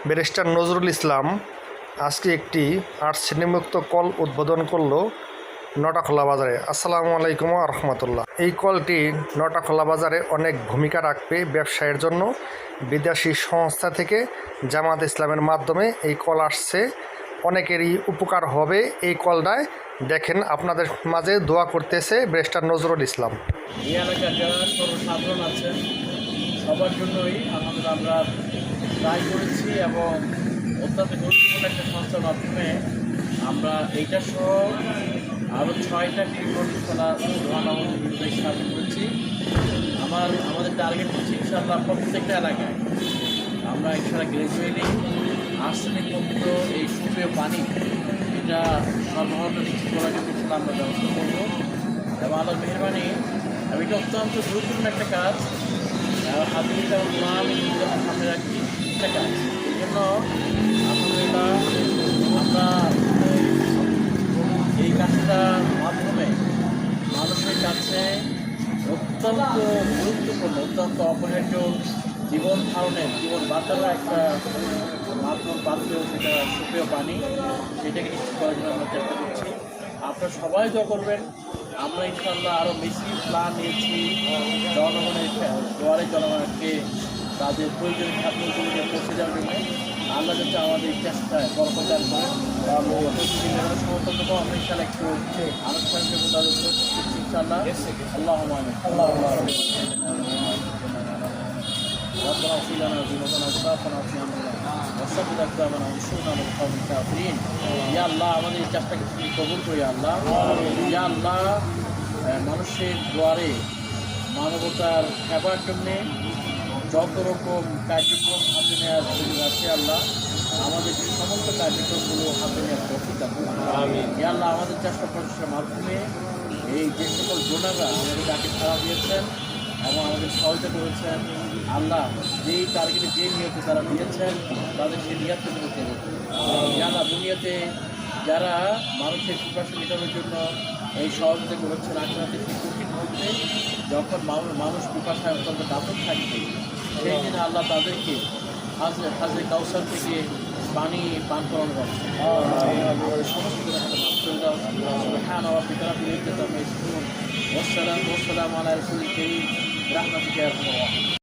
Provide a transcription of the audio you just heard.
Barrister Nazrul Islam আজকে একটি ৮ শ্রেণীমুক্ত call উদ্বোধন করলো নটাখোলা বাজারে। আসসালামু আলাইকুম ওয়া রাহমাতুল্লাহ। এই কলটি নটাখোলা বাজারে অনেক ভূমিকা রাখবে ব্যবসায়ের জন্য। বিদেশি সংস্থা থেকে জামাত ইসলামের মাধ্যমে এই কল আসছে, অনেকেরই উপকার হবে এই কলটায়। দেখেন, আপনাদের মাঝে দোয়া করতেছে ব্যারিস্টার নজরুল ইসলাম। এই এলাকার যারা সর্বসাধারণ আছেন সবার জন্যই আমরা ট্রাই করেছি এবং অত্যন্ত গুরুত্বপূর্ণ একটা সংস্থার মাধ্যমে আমরা এইটা সহ আরও 6টা টিউবওয়েল খোলা নির্দেশ স্থাপন করেছি। আমাদের টার্গেট হচ্ছে ইনশাআল্লাহ প্রত্যেকটা এলাকায় আমরা ইনশাআল্লাহ গ্রাজুয়ালি আর্সেনিক মুক্ত এই সুপেয় পানি এটা সরবরাহটা নিশ্চিত করার জন্য ইনশাআল্লাহ আমরা ব্যবস্থা করবো এবং আল্লাহর মেহরবানি। এটা অত্যন্ত গুরুত্বপূর্ণ একটা কাজ, হাদিস এবং কোরআন সামনে রাখি একটা কাজ। এই জন্য আলহামদুলিল্লাহ আমরা এই কাজটার মাধ্যমে মানুষের কাছে অত্যন্ত গুরুত্বপূর্ণ, অত্যন্ত অপরিহার্য জীবন ধারণের, জীবন বাঁচানোর একটা মাধ্যম পাত্র, সেটা সুপেয় পানি, সেটাকে নিশ্চিত করার জন্য আমরা চেষ্টা করছি। আপনারা সবাই দোয়া করবেন। আমরা ইনশাআল্লাহ আরও বেশি প্ল্যান নিয়েছি জনগণের দুয়ারে, জনগণকে তাদের প্রয়োজনীয় খাদ্যগুলিকে পৌঁছে দেওয়ার জন্য। আল্লাহ যাতে আমাদের এই চেষ্টায় বরকত দান করেন। সমর্থন দেবো আমরা ইনশাআল্লাহ একটু আনুষ্ঠানিক তাদের ইনশাআল্লাহ। আল্লাহ ربنا اغفر لنا ذنوبنا واسرافنا في امرنا وثبت اقدامنا وانصرنا على القوم الكافرين। ইয়া আল্লাহ, আমাদের এই চেষ্টাকে তুমি কবুল করি আল্লাহ। ইয়া আল্লাহ, মানুষের দুয়ারে মানবতার সেবার জন্য যত রকম কার্যক্রম হাতে নেওয়ার সুযোগ আছে আল্লাহ, আমাদের যে সমস্ত কার্যক্রমগুলো হাতে নেওয়ার তৌফিক দান করুন। ইয়া আল্লাহ, আমাদের চেষ্টা প্রচেষ্টার মাধ্যমে এই যে সকল গুণাগা আমাদের ডাকে ছাড়া দিয়েছেন এবং আমাদের সহায়তা করেছেন আল্লাহ, যেই টার্গেটে যে নিয়তে তারা দিয়েছেন তাদের সেই নিয়তকে করতে হবে। জানা দুনিয়াতে যারা মানুষের পিপাসা মেটানোর জন্য এই সহযোগিতা করেছেন, আখেরাতে সেই কঠিন মুহূর্তে যখন মানুষ পিপাসায় অত্যন্ত দাপট থাকবে, সেই দিনে আল্লাহ তাদেরকে হাজরে কাউসার থেকে পানি পান করানো যাচ্ছে। সমস্ত ওয়াসসালামু আলা রাসূলিল কারীম রাহমাতুল্লাহি ওয়া বারাকাতুহু।